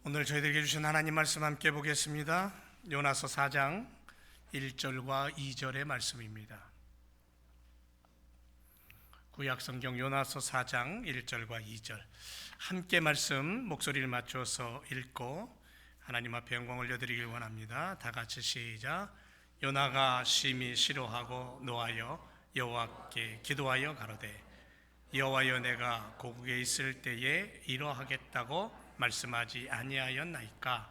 오늘 저희들에게 주신 하나님 말씀 함께 보겠습니다. 요나서 4장 1절과 2절의 말씀입니다. 구약성경 요나서 4장 1절과 2절 함께 말씀 목소리를 맞춰서 읽고 하나님 앞에 영광 올려드리길 원합니다. 다 같이 시작. 요나가 심히 싫어하고 노하여 여호와께 기도하여 가로되 여호와여 내가 고국에 있을 때에 이러하겠다고 말씀하지 아니하였나이까.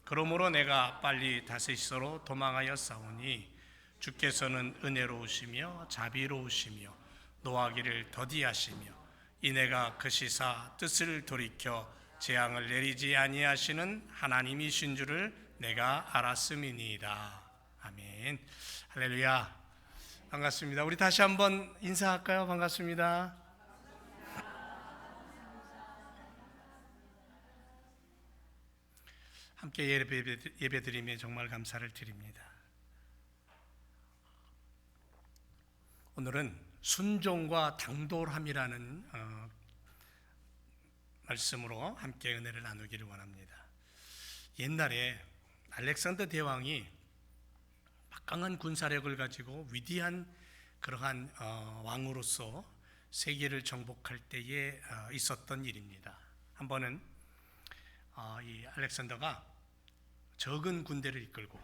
그러므로 내가 빨리 다시스로 도망하여 싸우니 주께서는 은혜로우시며 자비로우시며 노하기를 더디하시며 이내가 그 시사 뜻을 돌이켜 재앙을 내리지 아니하시는 하나님이신 줄을 내가 알았음이니이다. 아멘. 할렐루야. 반갑습니다. 우리 다시 한번 인사할까요? 반갑습니다. 함께 예배드리며 정말 감사를 드립니다. 오늘은 순종과 당돌함이라는 말씀으로 함께 은혜를 나누기를 원합니다. 옛날에 알렉산더 대왕이 막강한 군사력을 가지고 위대한 그러한 왕으로서 세계를 정복할 때에 있었던 일입니다. 한 번은 이 알렉산더가 적은 군대를 이끌고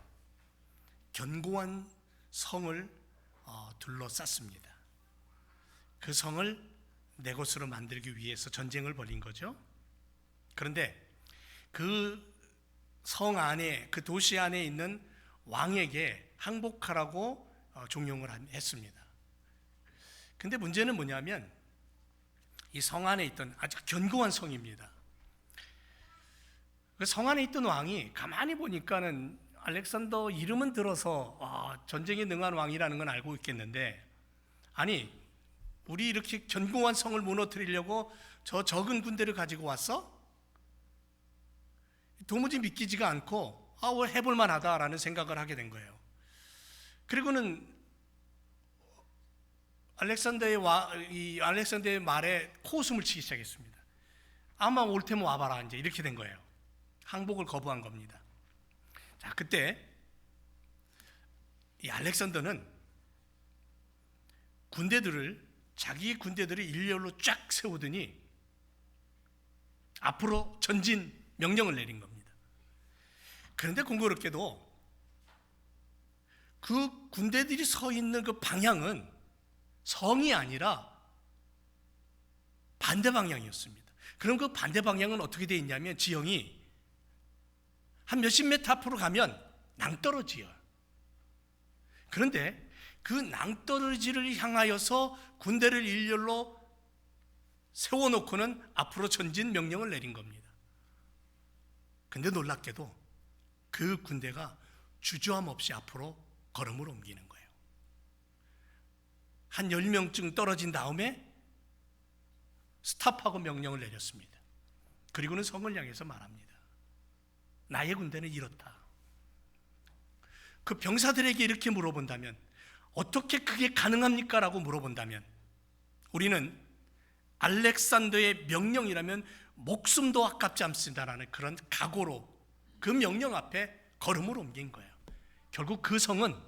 견고한 성을 둘러쌌습니다. 그 성을 내 것으로 만들기 위해서 전쟁을 벌인 거죠. 그런데 그 성 안에, 그 도시 안에 있는 왕에게 항복하라고 종용을 했습니다. 근데 문제는 뭐냐면 이 성 안에 있던 아주 견고한 성입니다. 그 성 안에 있던 왕이 가만히 보니까는 알렉산더 이름은 들어서 전쟁에 능한 왕이라는 건 알고 있겠는데, 아니 우리 이렇게 견고한 성을 무너뜨리려고 저 적은 군대를 가지고 왔어? 도무지 믿기지가 않고 해볼 만하다라는 생각을 하게 된 거예요. 그리고는 알렉산더의 말에 코웃음을 치기 시작했습니다. 아마 올 테면 와봐라, 이제 이렇게 된 거예요. 항복을 거부한 겁니다. 자, 그때 이 알렉산더는 자기 군대들을 일렬로 쫙 세우더니 앞으로 전진 명령을 내린 겁니다. 그런데 공교롭게도 그 군대들이 서 있는 그 방향은 성이 아니라 반대 방향이었습니다. 그럼 그 반대 방향은 어떻게 되어 있냐면 지형이 한 몇십 미터 앞으로 가면 낭떠러지요. 그런데 그 낭떠러지를 향하여서 군대를 일렬로 세워놓고는 앞으로 전진 명령을 내린 겁니다. 근데 놀랍게도 그 군대가 주저함 없이 앞으로 걸음을 옮기는 거예요. 한 10명쯤 떨어진 다음에 스탑하고 명령을 내렸습니다. 그리고는 성을 향해서 말합니다. 나의 군대는 이렇다. 그 병사들에게 이렇게 물어본다면, 어떻게 그게 가능합니까? 라고 물어본다면 우리는 알렉산더의 명령이라면 목숨도 아깝지 않습니다라는 그런 각오로 그 명령 앞에 걸음을 옮긴 거예요. 결국 그 성은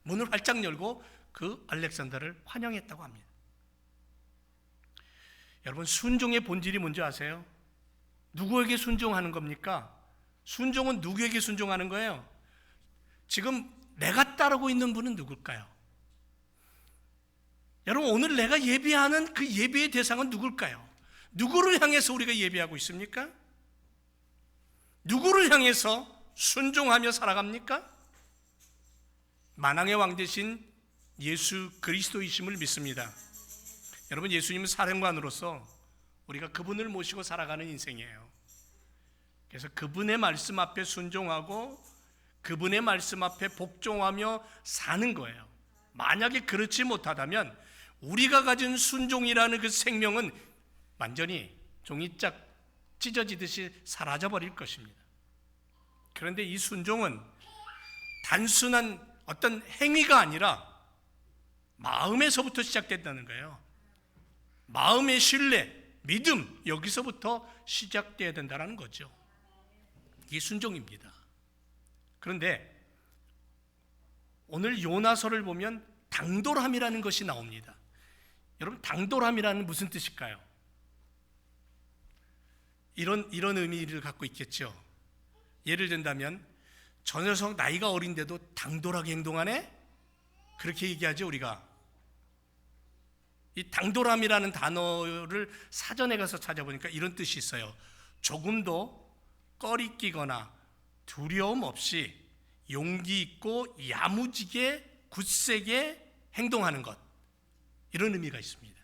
문을 활짝 열고 그 알렉산더를 환영했다고 합니다. 여러분, 순종의 본질이 뭔지 아세요? 누구에게 순종하는 겁니까? 순종은 누구에게 순종하는 거예요? 지금 내가 따르고 있는 분은 누굴까요? 여러분, 오늘 내가 예배하는 그 예배의 대상은 누굴까요? 누구를 향해서 우리가 예배하고 있습니까? 누구를 향해서 순종하며 살아갑니까? 만왕의 왕 되신 예수 그리스도이심을 믿습니다. 여러분, 예수님은 사령관으로서 우리가 그분을 모시고 살아가는 인생이에요. 그래서 그분의 말씀 앞에 순종하고 그분의 말씀 앞에 복종하며 사는 거예요. 만약에 그렇지 못하다면 우리가 가진 순종이라는 그 생명은 완전히 종이짝 찢어지듯이 사라져버릴 것입니다. 그런데 이 순종은 단순한 어떤 행위가 아니라 마음에서부터 시작된다는 거예요. 마음의 신뢰, 믿음, 여기서부터 시작돼야 된다는 거죠. 이게 순종입니다. 그런데 오늘 요나서를 보면 당돌함이라는 것이 나옵니다. 여러분, 당돌함이라는 무슨 뜻일까요? 이런 의미를 갖고 있겠죠. 예를 든다면 저 녀석 나이가 어린데도 당돌하게 행동하네? 그렇게 얘기하죠, 우리가. 이 당돌함이라는 단어를 사전에 가서 찾아보니까 이런 뜻이 있어요. 조금도 꺼리끼거나 두려움 없이 용기 있고 야무지게 굳세게 행동하는 것, 이런 의미가 있습니다.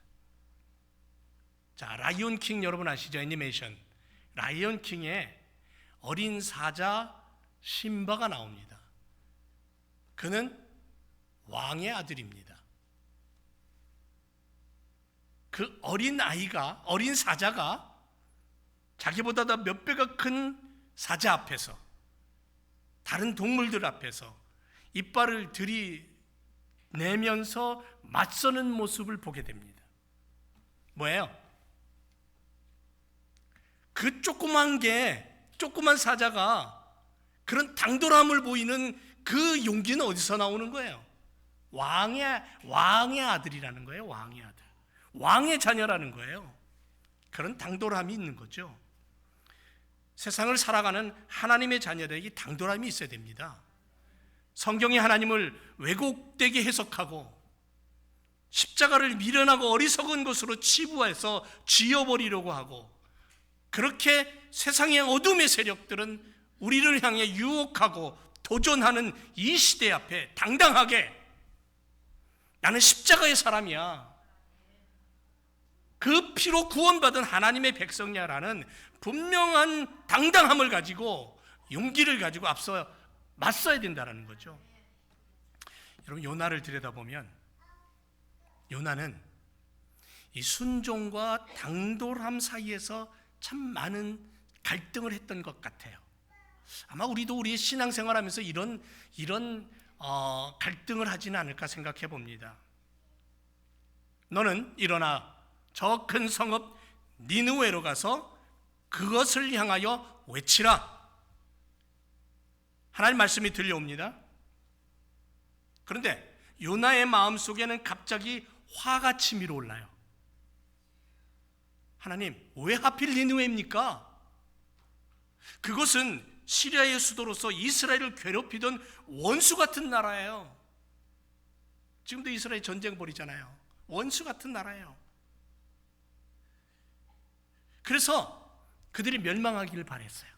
자, 라이온 킹 여러분 아시죠? 애니메이션 라이온 킹에 어린 사자 심바가 나옵니다. 그는 왕의 아들입니다. 그 어린 아이가, 어린 사자가 자기보다 더 몇 배가 큰 사자 앞에서, 다른 동물들 앞에서 이빨을 들이내면서 맞서는 모습을 보게 됩니다. 뭐예요? 그 조그만 사자가 그런 당돌함을 보이는 그 용기는 어디서 나오는 거예요? 왕의 아들이라는 거예요. 왕의 아들, 왕의 자녀라는 거예요. 그런 당돌함이 있는 거죠. 세상을 살아가는 하나님의 자녀들에게 당돌함이 있어야 됩니다. 성경이 하나님을 왜곡되게 해석하고 십자가를 미련하고 어리석은 것으로 치부해서 지어버리려고 하고, 그렇게 세상의 어둠의 세력들은 우리를 향해 유혹하고 도전하는 이 시대 앞에 당당하게 나는 십자가의 사람이야, 그 피로 구원받은 하나님의 백성이야라는 분명한 당당함을 가지고, 용기를 가지고 앞서 맞서야 된다는 거죠. 여러분, 요나를 들여다보면 요나는 이 순종과 당돌함 사이에서 참 많은 갈등을 했던 것 같아요. 아마 우리도 우리의 신앙생활하면서 이런 갈등을 하지는 않을까 생각해 봅니다. 너는 일어나 저 큰 성읍 니느웨로 가서 그것을 향하여 외치라. 하나님 말씀이 들려옵니다. 그런데 요나의 마음속에는 갑자기 화가 치밀어 올라요. 하나님, 왜 하필 니느웨입니까? 그것은 시리아의 수도로서 이스라엘을 괴롭히던 원수 같은 나라예요. 지금도 이스라엘 전쟁 벌이잖아요. 원수 같은 나라예요. 그래서 그들이 멸망하기를 바랬어요.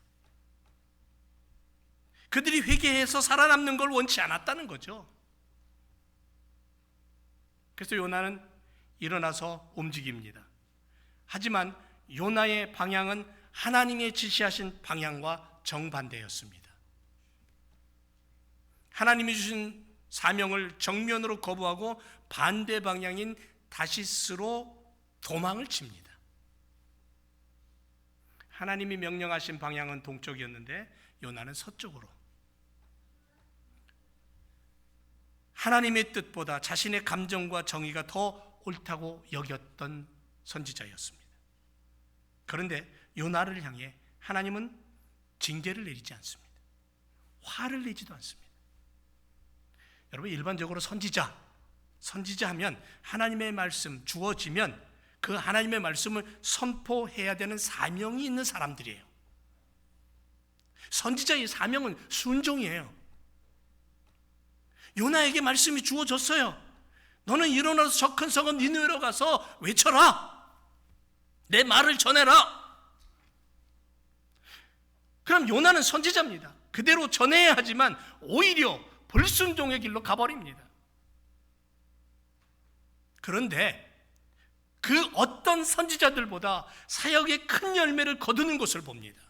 그들이 회개해서 살아남는 걸 원치 않았다는 거죠. 그래서 요나는 일어나서 움직입니다. 하지만 요나의 방향은 하나님의 지시하신 방향과 정반대였습니다. 하나님이 주신 사명을 정면으로 거부하고 반대 방향인 다시스로 도망을 칩니다. 하나님이 명령하신 방향은 동쪽이었는데 요나는 서쪽으로, 하나님의 뜻보다 자신의 감정과 정의가 더 옳다고 여겼던 선지자였습니다. 그런데 요나를 향해 하나님은 징계를 내리지 않습니다. 화를 내지도 않습니다. 여러분, 일반적으로 선지자 하면 하나님의 말씀 주어지면 그 하나님의 말씀을 선포해야 되는 사명이 있는 사람들이에요. 선지자의 사명은 순종이에요. 요나에게 말씀이 주어졌어요. 너는 일어나서 저 큰 성읍 니느웨로 가서 외쳐라. 내 말을 전해라. 그럼 요나는 선지자입니다. 그대로 전해야 하지만 오히려 불순종의 길로 가버립니다. 그런데 그 어떤 선지자들보다 사역의 큰 열매를 거두는 것을 봅니다.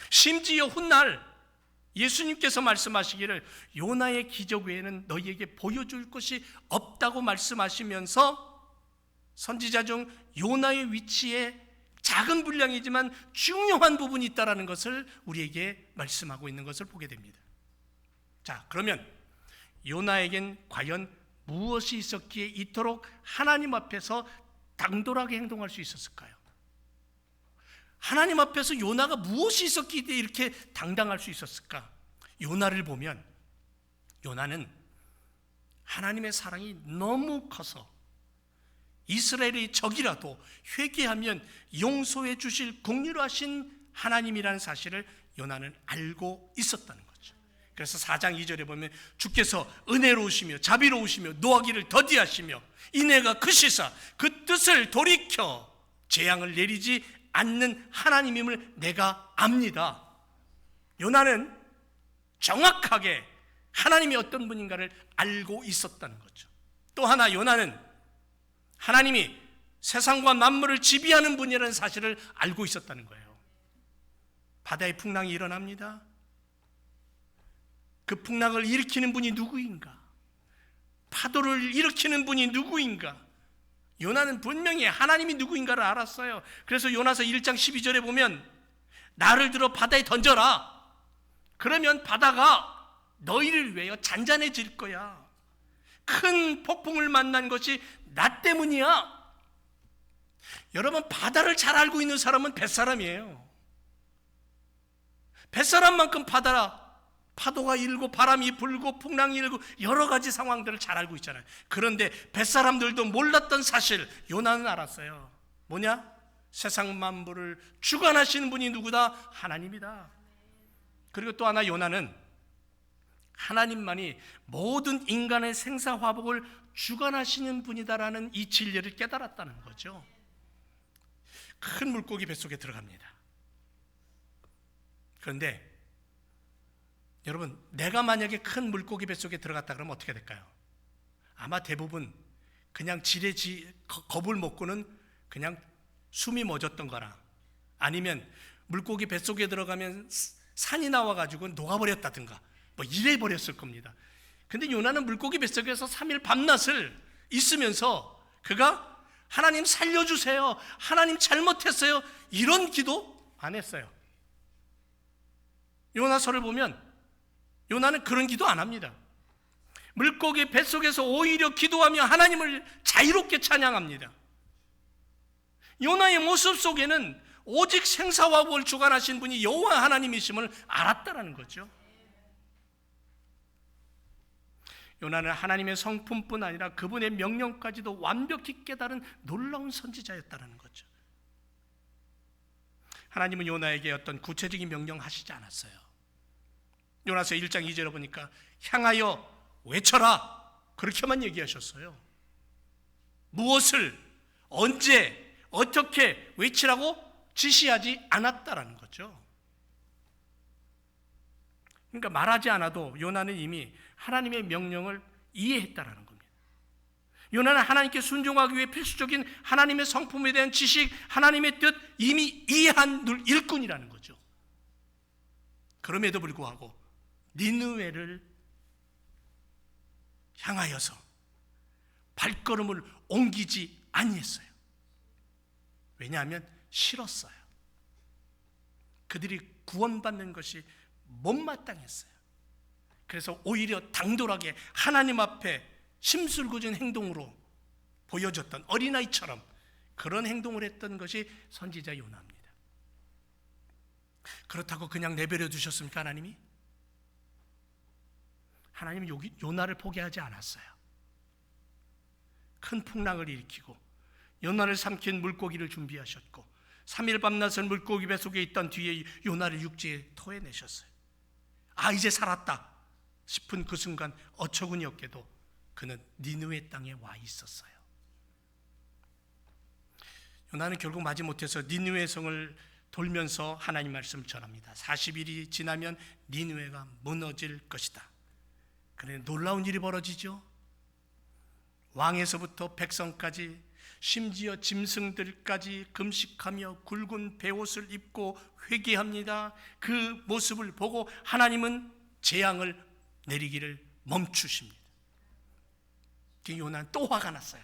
심지어 훗날 예수님께서 말씀하시기를 요나의 기적 외에는 너희에게 보여줄 것이 없다고 말씀하시면서 선지자 중 요나의 위치에 작은 분량이지만 중요한 부분이 있다는 것을 우리에게 말씀하고 있는 것을 보게 됩니다. 자, 그러면 요나에겐 과연 무엇이 있었기에 이토록 하나님 앞에서 당돌하게 행동할 수 있었을까요? 하나님 앞에서 요나가 무엇이 있었기에 이렇게 당당할 수 있었을까? 요나를 보면 요나는 하나님의 사랑이 너무 커서 이스라엘의 적이라도 회개하면 용서해 주실 긍휼하신 하나님이라는 사실을 요나는 알고 있었다는 거죠. 그래서 4장 2절에 보면 주께서 은혜로우시며 자비로우시며 노하기를 더디하시며 인애가 크시사 그 뜻을 돌이켜 재앙을 내리지 않는 하나님임을 내가 압니다. 요나는 정확하게 하나님이 어떤 분인가를 알고 있었다는 거죠. 또 하나 요나는 하나님이 세상과 만물을 지배하는 분이라는 사실을 알고 있었다는 거예요. 바다의 풍랑이 일어납니다. 그 풍랑을 일으키는 분이 누구인가? 파도를 일으키는 분이 누구인가? 요나는 분명히 하나님이 누구인가를 알았어요. 그래서 요나서 1장 12절에 보면 나를 들어 바다에 던져라. 그러면 바다가 너희를 위하여 잔잔해질 거야. 큰 폭풍을 만난 것이 나 때문이야. 여러분, 바다를 잘 알고 있는 사람은 뱃사람이에요. 뱃사람만큼 파도가 일고 바람이 불고 풍랑이 일고 여러 가지 상황들을 잘 알고 있잖아요. 그런데 뱃사람들도 몰랐던 사실 요나는 알았어요. 뭐냐? 세상 만물을 주관하시는 분이 누구다? 하나님이다. 그리고 또 하나 요나는 하나님만이 모든 인간의 생사화복을 주관하시는 분이다라는 이 진리를 깨달았다는 거죠. 큰 물고기 뱃속에 들어갑니다. 그런데 여러분, 내가 만약에 큰 물고기 뱃속에 들어갔다 그러면 어떻게 될까요? 아마 대부분 그냥 겁을 먹고는 그냥 숨이 멎었던 거나 아니면 물고기 뱃속에 들어가면 산이 나와가지고 녹아버렸다든가 뭐 이래 버렸을 겁니다. 근데 요나는 물고기 뱃속에서 3일 밤낮을 있으면서 그가 하나님 살려주세요, 하나님 잘못했어요, 이런 기도 안 했어요. 요나서를 보면 요나는 그런 기도 안 합니다. 물고기 뱃속에서 오히려 기도하며 하나님을 자유롭게 찬양합니다. 요나의 모습 속에는 오직 생사화복을 주관하신 분이 여호와 하나님이심을 알았다는 거죠. 요나는 하나님의 성품뿐 아니라 그분의 명령까지도 완벽히 깨달은 놀라운 선지자였다는 거죠. 하나님은 요나에게 어떤 구체적인 명령 하시지 않았어요. 요나서 1장 2절에 보니까 향하여 외쳐라, 그렇게만 얘기하셨어요. 무엇을 언제 어떻게 외치라고 지시하지 않았다라는 거죠. 그러니까 말하지 않아도 요나는 이미 하나님의 명령을 이해했다라는 겁니다. 요나는 하나님께 순종하기 위해 필수적인 하나님의 성품에 대한 지식, 하나님의 뜻 이미 이해한 일꾼이라는 거죠. 그럼에도 불구하고 니느웨를 향하여서 발걸음을 옮기지 아니했어요. 왜냐하면 싫었어요. 그들이 구원받는 것이 못마땅했어요. 그래서 오히려 당돌하게 하나님 앞에 심술궂은 행동으로 보여줬던 어린아이처럼 그런 행동을 했던 것이 선지자 요나입니다. 그렇다고 그냥 내버려 두셨습니까? 하나님이? 하나님은 요나를 포기하지 않았어요. 큰 풍랑을 일으키고 요나를 삼킨 물고기를 준비하셨고 3일 밤낮을 물고기 뱃속에 있던 뒤에 요나를 육지에 토해내셨어요. 아, 이제 살았다 싶은 그 순간 어처구니 없게도 그는 니느웨 땅에 와 있었어요. 요나는 결국 마지못해서 니느웨 성을 돌면서 하나님 말씀을 전합니다. 40일이 지나면 니느웨가 무너질 것이다. 그런데 놀라운 일이 벌어지죠. 왕에서부터 백성까지 심지어 짐승들까지 금식하며 굵은 베옷을 입고 회개합니다. 그 모습을 보고 하나님은 재앙을 내리기를 멈추십니다. 요나는 또 화가 났어요.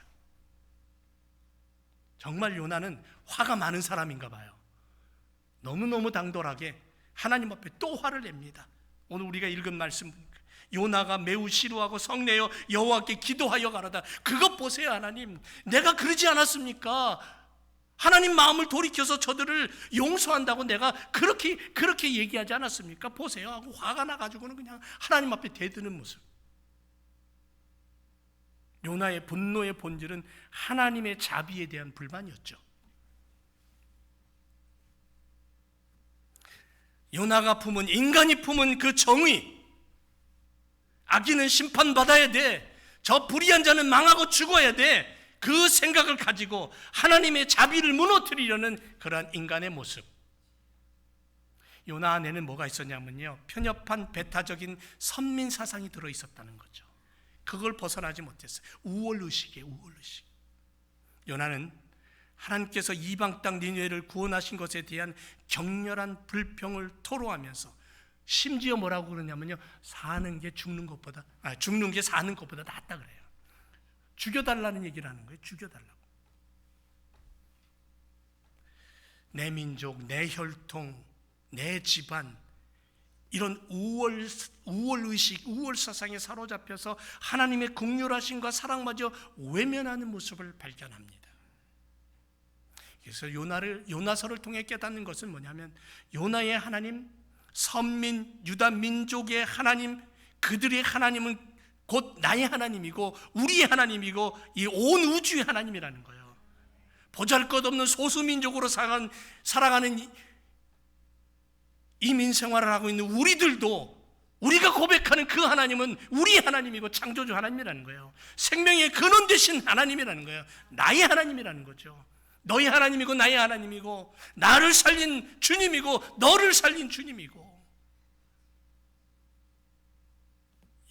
정말 요나는 화가 많은 사람인가 봐요. 너무너무 당돌하게 하나님 앞에 또 화를 냅니다. 오늘 우리가 읽은 말씀, 요나가 매우 싫어하고 성내어 여호와께 기도하여 가로다. 그것 보세요. 하나님, 내가 그러지 않았습니까? 하나님 마음을 돌이켜서 저들을 용서한다고 내가 그렇게 얘기하지 않았습니까? 보세요 하고 화가 나가지고는 그냥 하나님 앞에 대드는 모습. 요나의 분노의 본질은 하나님의 자비에 대한 불만이었죠. 요나가 품은, 인간이 품은 그 정의, 악인은 심판받아야 돼, 저 불의한 자는 망하고 죽어야 돼, 그 생각을 가지고 하나님의 자비를 무너뜨리려는 그러한 인간의 모습. 요나 안에는 뭐가 있었냐면요, 편협한 배타적인 선민 사상이 들어있었다는 거죠. 그걸 벗어나지 못했어요. 우월의식이에요. 우월의식. 요나는 하나님께서 이방 땅 니느웨를 구원하신 것에 대한 격렬한 불평을 토로하면서 심지어 뭐라고 그러냐면요, 죽는 게 사는 것보다 낫다 그래요. 죽여달라는 얘기를 하는 거예요. 죽여달라고. 내 민족, 내 혈통, 내 집안, 이런 우월의식, 우월사상에 사로잡혀서 하나님의 긍휼하심과 사랑마저 외면하는 모습을 발견합니다. 그래서 요나서를 통해 깨닫는 것은 뭐냐면, 요나의 하나님, 선민, 유다 민족의 하나님, 그들의 하나님은 곧 나의 하나님이고 우리의 하나님이고 이 온 우주의 하나님이라는 거예요. 보잘것없는 소수민족으로 살아가는 이민 생활을 하고 있는 우리들도, 우리가 고백하는 그 하나님은 우리의 하나님이고 창조주 하나님이라는 거예요. 생명의 근원 되신 하나님이라는 거예요. 나의 하나님이라는 거죠. 너의 하나님이고 나의 하나님이고, 나를 살린 주님이고 너를 살린 주님이고,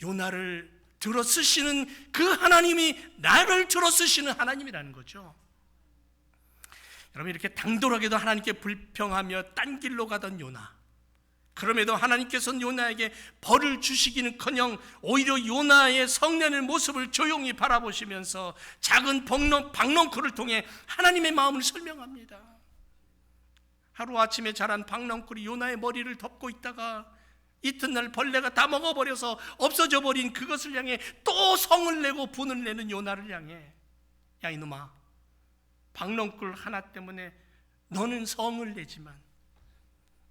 요나를 들어 쓰시는 그 하나님이 나를 들어 쓰시는 하나님이라는 거죠. 여러분, 이렇게 당돌하게도 하나님께 불평하며 딴 길로 가던 요나, 그럼에도 하나님께서는 요나에게 벌을 주시기는커녕 오히려 요나의 성내는 모습을 조용히 바라보시면서 작은 박넝쿨을 통해 하나님의 마음을 설명합니다. 하루아침에 자란 박넝쿨이 요나의 머리를 덮고 있다가 이튿날 벌레가 다 먹어버려서 없어져 버린 그것을 향해 또 성을 내고 분을 내는 요나를 향해, 야 이놈아, 박넝쿨 하나 때문에 너는 성을 내지만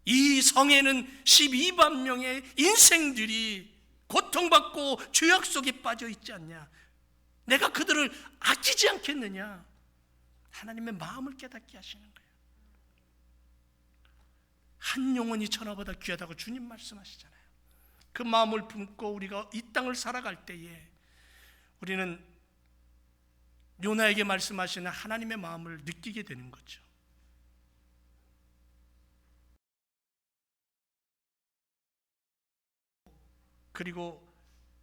이 성에는 12만 명의 인생들이 고통받고 죄악 속에 빠져 있지 않냐? 내가 그들을 아끼지 않겠느냐? 하나님의 마음을 깨닫게 하시는 거예요. 한 영혼이 천하보다 귀하다고 주님 말씀하시잖아요. 그 마음을 품고 우리가 이 땅을 살아갈 때에 우리는 요나에게 말씀하시는 하나님의 마음을 느끼게 되는 거죠. 그리고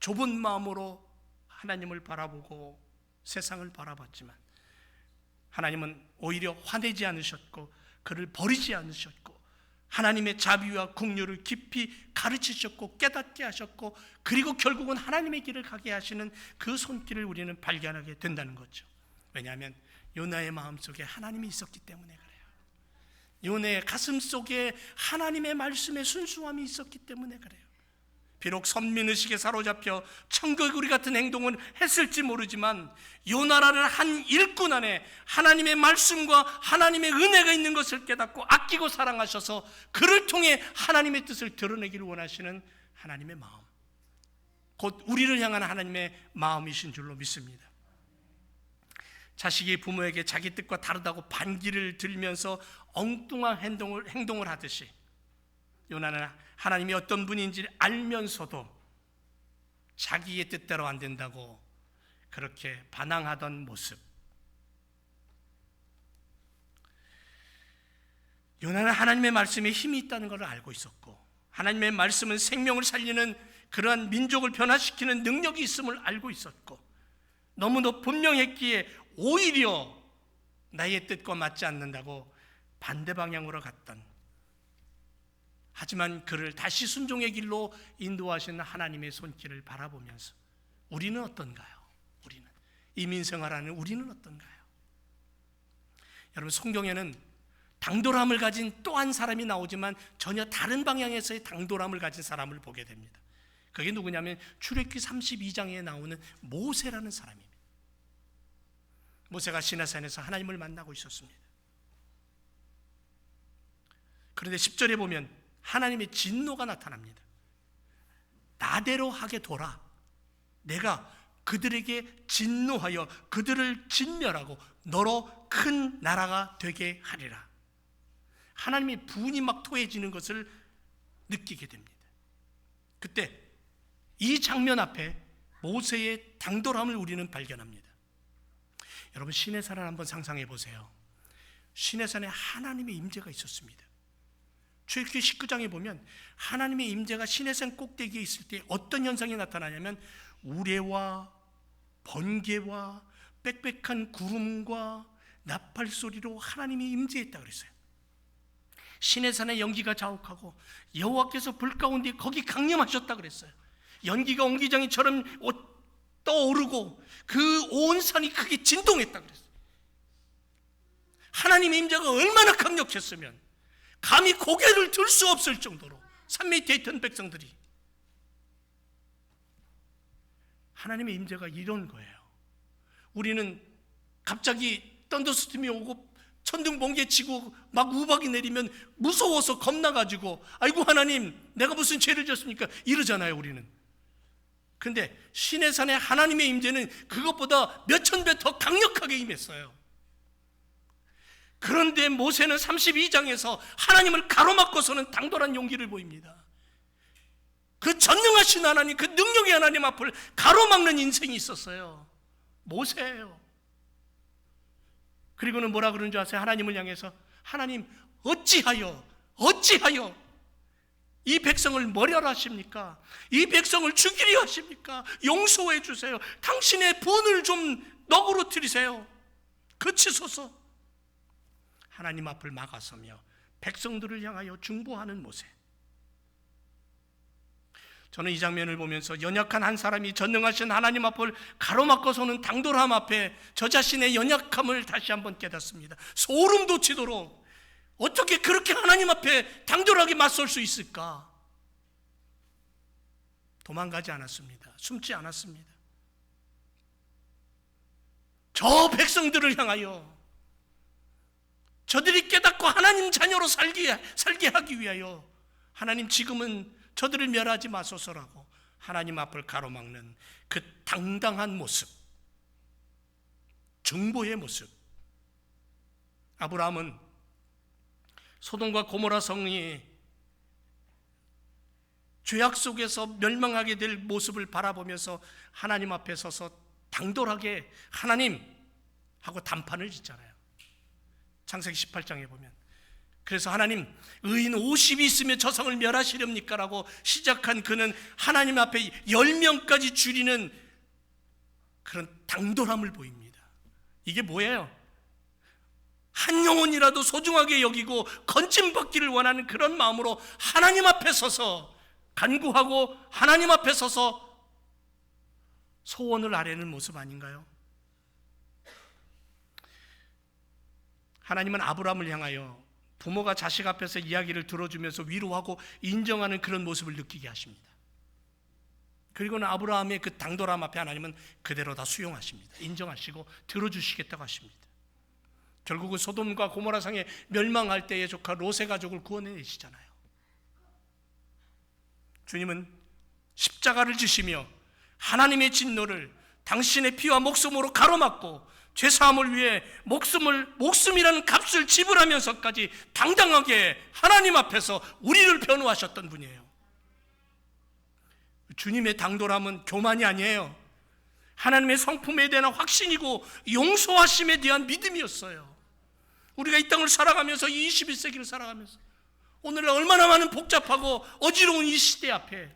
좁은 마음으로 하나님을 바라보고 세상을 바라봤지만 하나님은 오히려 화내지 않으셨고 그를 버리지 않으셨고 하나님의 자비와 긍휼을 깊이 가르치셨고 깨닫게 하셨고, 그리고 결국은 하나님의 길을 가게 하시는 그 손길을 우리는 발견하게 된다는 거죠. 왜냐하면 요나의 마음속에 하나님이 있었기 때문에 그래요. 요나의 가슴 속에 하나님의 말씀의 순수함이 있었기 때문에 그래요. 비록 선민의식에 사로잡혀 청개구리 같은 행동을 했을지 모르지만 요나라는 한 일꾼 안에 하나님의 말씀과 하나님의 은혜가 있는 것을 깨닫고 아끼고 사랑하셔서 그를 통해 하나님의 뜻을 드러내기를 원하시는 하나님의 마음, 곧 우리를 향한 하나님의 마음이신 줄로 믿습니다. 자식이 부모에게 자기 뜻과 다르다고 반기를 들면서 엉뚱한 행동을 하듯이 요나는 하나님이 어떤 분인지 알면서도 자기의 뜻대로 안 된다고 그렇게 반항하던 모습. 요나는 하나님의 말씀에 힘이 있다는 것을 알고 있었고, 하나님의 말씀은 생명을 살리는 그러한 민족을 변화시키는 능력이 있음을 알고 있었고, 너무도 분명했기에 오히려 나의 뜻과 맞지 않는다고 반대 방향으로 갔던, 하지만 그를 다시 순종의 길로 인도하시는 하나님의 손길을 바라보면서 우리는 어떤가요? 우리는 이민생활하는 우리는 어떤가요? 여러분, 성경에는 당돌함을 가진 또 한 사람이 나오지만 전혀 다른 방향에서의 당돌함을 가진 사람을 보게 됩니다. 그게 누구냐면 출애굽기 32장에 나오는 모세라는 사람입니다. 모세가 시내산에서 하나님을 만나고 있었습니다. 그런데 10절에 보면 하나님의 진노가 나타납니다. 나대로 하게 둬라. 내가 그들에게 진노하여 그들을 진멸하고 너로 큰 나라가 되게 하리라. 하나님의 분이 막 토해지는 것을 느끼게 됩니다. 그때 이 장면 앞에 모세의 당돌함을 우리는 발견합니다. 여러분, 시내산을 한번 상상해 보세요. 시내산에 하나님의 임재가 있었습니다. 출애굽기 19장에 보면 하나님의 임재가 시내산 꼭대기에 있을 때 어떤 현상이 나타나냐면 우레와 번개와 빽빽한 구름과 나팔 소리로 하나님이 임재했다 그랬어요. 시내산의 연기가 자욱하고 여호와께서 불 가운데 거기 강림하셨다 그랬어요. 연기가 옹기장이처럼 떠오르고 그 온 산이 크게 진동했다 그랬어요. 하나님의 임재가 얼마나 강력했으면 감히 고개를 들 수 없을 정도로 산 밑에 있던 백성들이, 하나님의 임재가 이런 거예요. 우리는 갑자기 던더스톰이 오고 천둥 번개 치고 막 우박이 내리면 무서워서 겁나가지고 아이고 하나님 내가 무슨 죄를 졌습니까? 이러잖아요 우리는. 근데 시내산의 하나님의 임재는 그것보다 몇천 배 더 강력하게 임했어요. 그런데 모세는 32장에서 하나님을 가로막고서는 당돌한 용기를 보입니다. 그 전능하신 하나님, 그 능력의 하나님 앞을 가로막는 인생이 있었어요. 모세예요. 그리고는 뭐라 그러는 줄 아세요? 하나님을 향해서 하나님 어찌하여 이 백성을 멸하십니까? 이 백성을 죽이려 하십니까? 용서해 주세요. 당신의 분을 좀 너그러뜨리세요. 그치소서. 하나님 앞을 막아서며 백성들을 향하여 중보하는 모세. 저는 이 장면을 보면서 연약한 한 사람이 전능하신 하나님 앞을 가로막고서는 당돌함 앞에 저 자신의 연약함을 다시 한번 깨닫습니다. 소름 돋치도록 어떻게 그렇게 하나님 앞에 당돌하게 맞설 수 있을까? 도망가지 않았습니다. 숨지 않았습니다. 저 백성들을 향하여 저들이 깨닫고 하나님 자녀로 살게 하기 위하여 하나님 지금은 저들을 멸하지 마소서라고 하나님 앞을 가로막는 그 당당한 모습, 중보의 모습. 아브라함은 소돔과 고모라 성이 죄악 속에서 멸망하게 될 모습을 바라보면서 하나님 앞에 서서 당돌하게 하나님 하고 단판을 짓잖아요. 창세기 18장에 보면. 그래서 하나님 의인 50이 있으면 저 성을 멸하시렵니까? 라고 시작한 그는 하나님 앞에 10명까지 줄이는 그런 당돌함을 보입니다. 이게 뭐예요? 한 영혼이라도 소중하게 여기고 건짐받기를 원하는 그런 마음으로 하나님 앞에 서서 간구하고 하나님 앞에 서서 소원을 아뢰는 모습 아닌가요? 하나님은 아브라함을 향하여 부모가 자식 앞에서 이야기를 들어주면서 위로하고 인정하는 그런 모습을 느끼게 하십니다. 그리고는 아브라함의 그 당돌함 앞에 하나님은 그대로 다 수용하십니다. 인정하시고 들어주시겠다고 하십니다. 결국은 소돔과 고모라 성에 멸망할 때의 조카 롯의 가족을 구원해내시잖아요. 주님은 십자가를 지시며 하나님의 진노를 당신의 피와 목숨으로 가로막고 죄사함을 위해 목숨이라는 값을 지불하면서까지 당당하게 하나님 앞에서 우리를 변호하셨던 분이에요. 주님의 당돌함은 교만이 아니에요. 하나님의 성품에 대한 확신이고 용서하심에 대한 믿음이었어요. 우리가 이 땅을 살아가면서, 이 21세기를 살아가면서 오늘날 얼마나 많은 복잡하고 어지러운 이 시대 앞에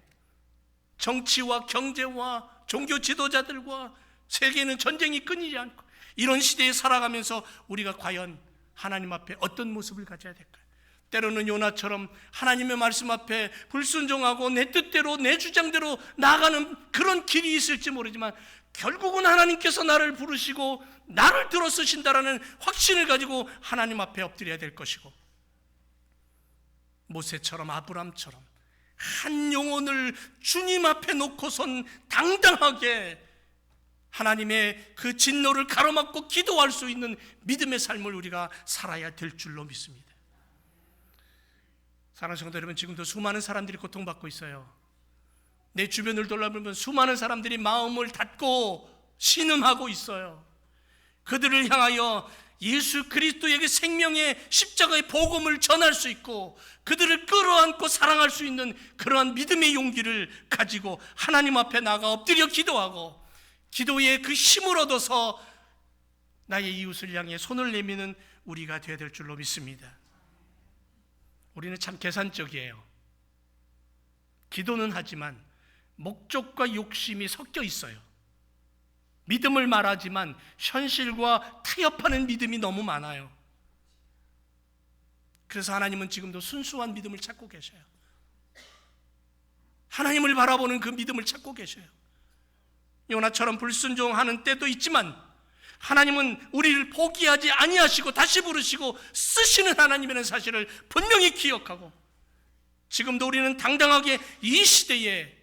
정치와 경제와 종교 지도자들과 세계는 전쟁이 끊이지 않고 이런 시대에 살아가면서 우리가 과연 하나님 앞에 어떤 모습을 가져야 될까요? 때로는 요나처럼 하나님의 말씀 앞에 불순종하고 내 뜻대로 내 주장대로 나아가는 그런 길이 있을지 모르지만 결국은 하나님께서 나를 부르시고 나를 들어 쓰신다라는 확신을 가지고 하나님 앞에 엎드려야 될 것이고, 모세처럼 아브람처럼 한 영혼을 주님 앞에 놓고선 당당하게 하나님의 그 진노를 가로막고 기도할 수 있는 믿음의 삶을 우리가 살아야 될 줄로 믿습니다. 사랑하는 성도 여러분, 지금도 수많은 사람들이 고통받고 있어요. 내 주변을 돌아보면 수많은 사람들이 마음을 닫고 신음하고 있어요. 그들을 향하여 예수 그리스도에게 생명의 십자가의 복음을 전할 수 있고 그들을 끌어안고 사랑할 수 있는 그러한 믿음의 용기를 가지고 하나님 앞에 나가 엎드려 기도하고 기도의 그 힘을 얻어서 나의 이웃을 향해 손을 내미는 우리가 되어야 될 줄로 믿습니다. 우리는 참 계산적이에요. 기도는 하지만 목적과 욕심이 섞여 있어요. 믿음을 말하지만 현실과 타협하는 믿음이 너무 많아요. 그래서 하나님은 지금도 순수한 믿음을 찾고 계셔요. 하나님을 바라보는 그 믿음을 찾고 계셔요. 요나처럼 불순종하는 때도 있지만 하나님은 우리를 포기하지 아니하시고 다시 부르시고 쓰시는 하나님이라는 사실을 분명히 기억하고 지금도 우리는 당당하게 이 시대에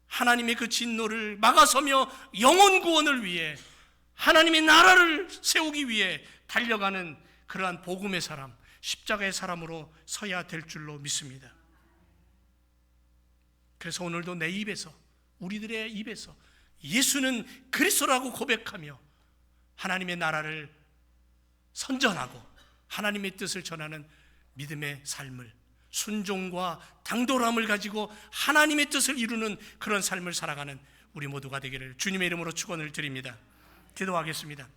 하나님의 그 진노를 막아서며 영혼 구원을 위해 하나님의 나라를 세우기 위해 달려가는 그러한 복음의 사람, 십자가의 사람으로 서야 될 줄로 믿습니다. 그래서 오늘도 내 입에서, 우리들의 입에서 예수는 그리스도라고 고백하며 하나님의 나라를 선전하고 하나님의 뜻을 전하는 믿음의 삶을, 순종과 당돌함을 가지고 하나님의 뜻을 이루는 그런 삶을 살아가는 우리 모두가 되기를 주님의 이름으로 축원을 드립니다. 기도하겠습니다.